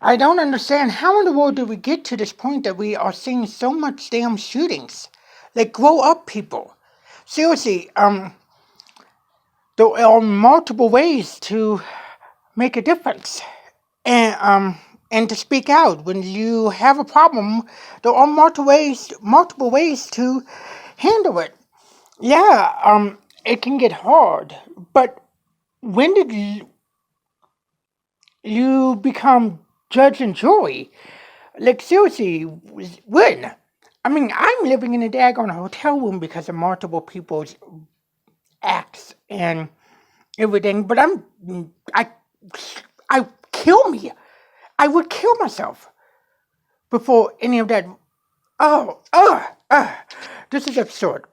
I don't understand how in the world did we get to this point that we are seeing so much damn shootings? Like, grow up, people. Seriously, there are multiple ways to make a difference. And to speak out when you have a problem, there are multiple ways to handle it. Yeah, it can get hard, but when did you become judge and jury? Like, seriously, when? I mean, I'm living in a daggone hotel room because of multiple people's acts and everything, but I, I kill me. I would kill myself before any of that. Oh, this is absurd.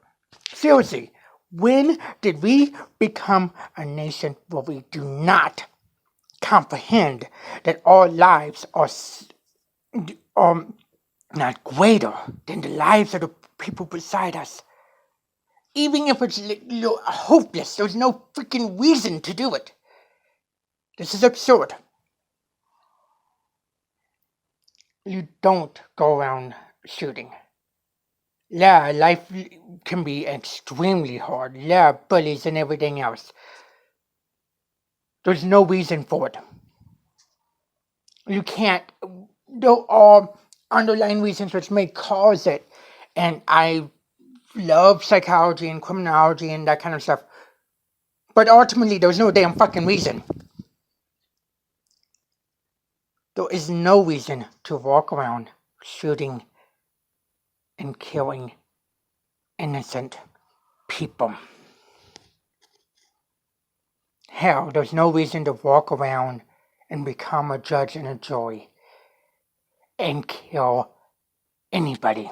Seriously, when did we become a nation where we do not comprehend that our lives are not greater than the lives of the people beside us? Even if it's hopeless, there's no freaking reason to do it. This is absurd. You don't go around shooting. Yeah, life can be extremely hard. Yeah, bullies and everything else. There's no reason for it. You can't. There are underlying reasons which may cause it. And I love psychology and criminology and that kind of stuff. But ultimately, there's no damn fucking reason. There is no reason to walk around shooting and killing innocent people. Hell, there's no reason to walk around and become a judge and a jury and kill anybody.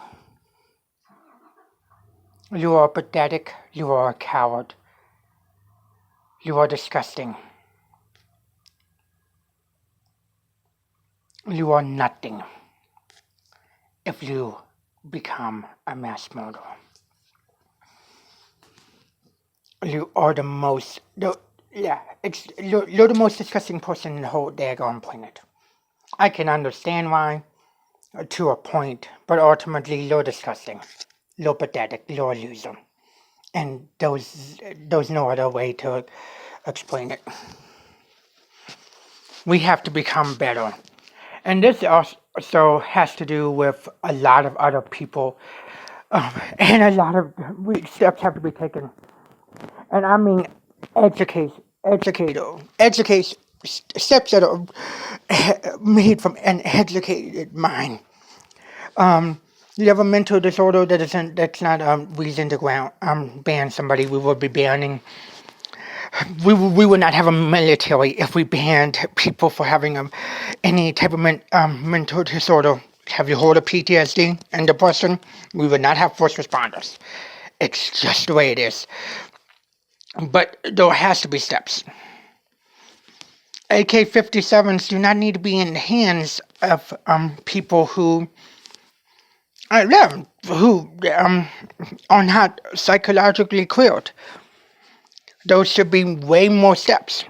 You are pathetic. You are a coward. You are disgusting. You are nothing if you become a mass murderer. You are the most, you're the most disgusting person in the whole daggone planet. I can understand why, to a point, but ultimately you're disgusting. You're pathetic. You're a loser. And there's no other way to explain it. We have to become better. And this also has to do with a lot of other people, and a lot of steps have to be taken. And I mean, educate steps that are made from an educated mind. You have a mental disorder that's not a reason to ban somebody. We would be banning. We would not have a military if we banned people for having any type of mental disorder. Have you heard of PTSD and depression? We would not have first responders. It's just the way it is. But there has to be steps. AK-57s do not need to be in the hands of people who are not psychologically cleared. Those should be way more steps.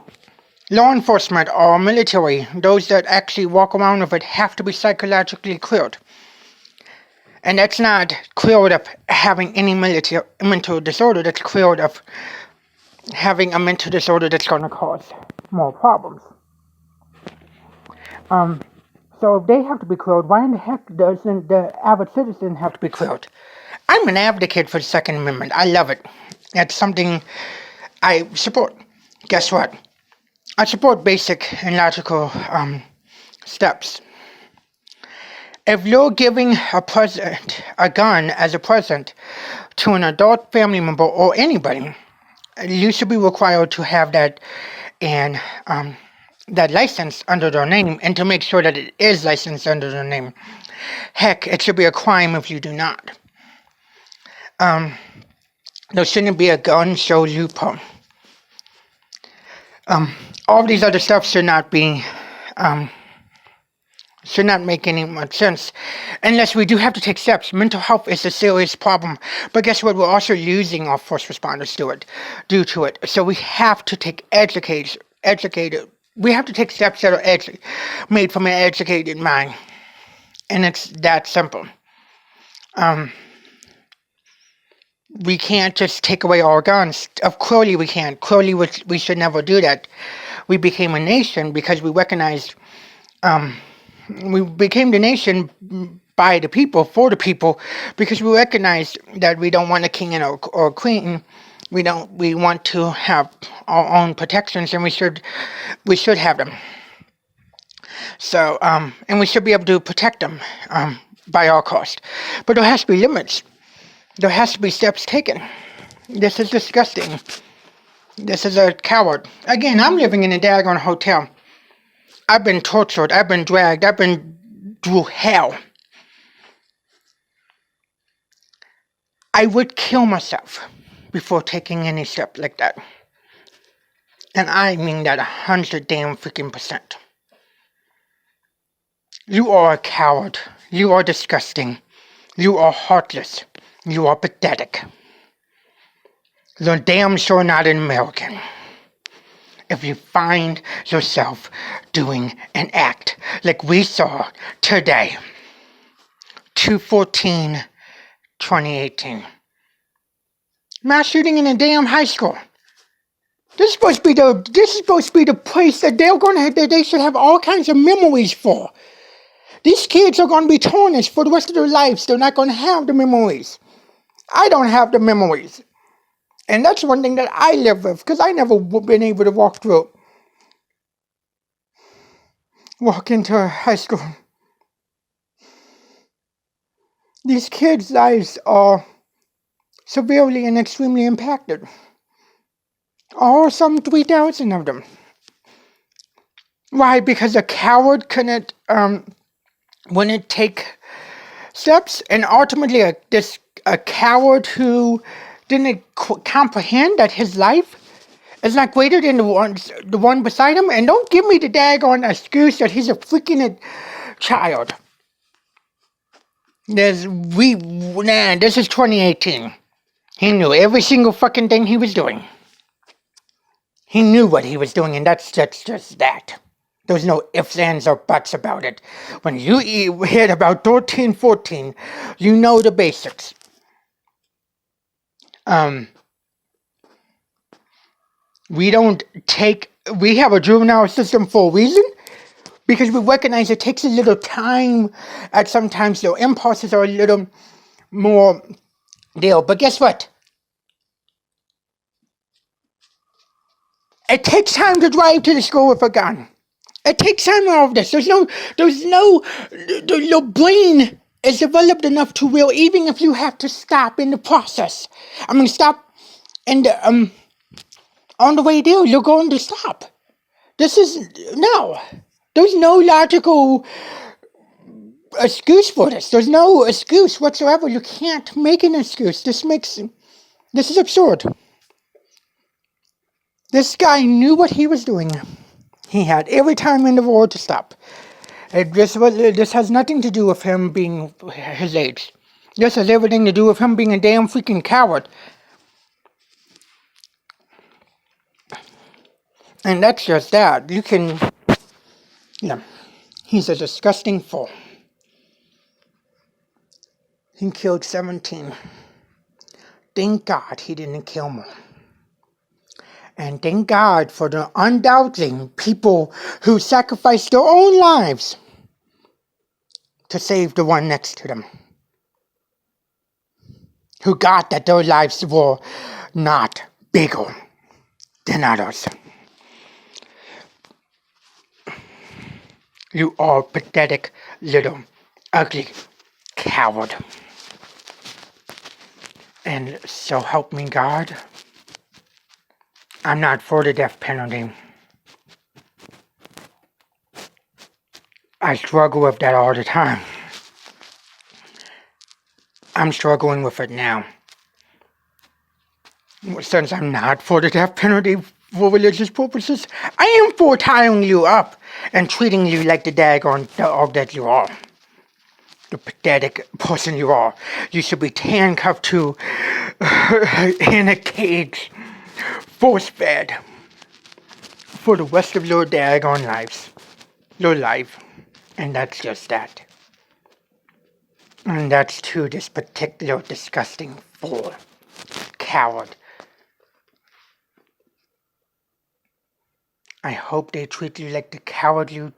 Law enforcement or military, those that actually walk around with it, have to be psychologically cleared. And that's not cleared of having any mental disorder. That's cleared of having a mental disorder that's going to cause more problems. So if they have to be cleared, why in the heck doesn't the average citizen have to be cleared? I'm an advocate for the Second Amendment. I love it. It's something I support. Guess what? I support basic and logical steps. If you're giving a gun as a present to an adult family member or anybody, you should be required to have that and that license under their name, and to make sure that it is licensed under their name. Heck, it should be a crime if you do not. There shouldn't be a gun show loophole. All these other stuff should not make any much sense unless we do have to take steps. Mental health is a serious problem, but guess what? We're also losing our first responders due to it. So we have to take educated We have to take steps that are made from an educated mind. And it's that simple. We can't just take away our guns. Clearly we can't. Clearly we should never do that. We became a nation because we recognized, we became the nation by the people, for the people, because we recognized that we don't want a king and or a queen. We want to have our own protections, and we should have them. So, and we should be able to protect them, by all cost. But there has to be limits. There has to be steps taken. This is disgusting. This is a coward. Again, I'm living in a daggone hotel. I've been tortured. I've been dragged. I've been through hell. I would kill myself before taking any step like that. And I mean that 100 damn freaking percent. You are a coward. You are disgusting. You are heartless. You are pathetic. You're damn sure not an American. If you find yourself doing an act like we saw today, 2/14/2018. Mass shooting in a damn high school. This is supposed to be the place that they should have all kinds of memories for. These kids are going to be tarnished for the rest of their lives. They're not going to have the memories. I don't have the memories. And that's one thing that I live with, because I never been able to walk into high school. These kids' lives are severely and extremely impacted. Or some 3,000 of them. Why? Because a coward wouldn't take steps, and ultimately a coward who didn't comprehend that his life is not greater than the one beside him. And don't give me the daggone excuse that he's a freaking child. This is 2018. He knew every single fucking thing he was doing. He knew what he was doing, and that's just that. There's no ifs, ands, or buts about it. When you hear about 13, 14, you know the basics. We have a juvenile system for a reason, because we recognize it takes a little time. At sometimes their impulses are a little more deal. But guess what? It takes time to drive to the school with a gun. It takes time all of this. Your brain is developed enough to will, even if you have to stop in the process. Stop in the, on the way there, you're going to stop. There's no logical excuse for this. There's no excuse whatsoever. You can't make an excuse. This is absurd. This guy knew what he was doing. He had every time in the world to stop. This has nothing to do with him being his age. This has everything to do with him being a damn freaking coward. And that's just that. He's a disgusting fool. He killed 17. Thank God he didn't kill more. And thank God for the undoubting people who sacrificed their own lives to save the one next to them. Who got that their lives were not bigger than others. You are a pathetic little ugly coward. And so help me God, I'm not for the death penalty. I struggle with that all the time. I'm struggling with it now. Since I'm not for the death penalty for religious purposes, I am for tying you up and treating you like the daggone dog that you are. The pathetic person you are. You should be handcuffed to in a cage, force-fed for the rest of your daggone lives. Your life. And that's just that. And that's to this particular disgusting fool. Coward. I hope they treat you like the coward you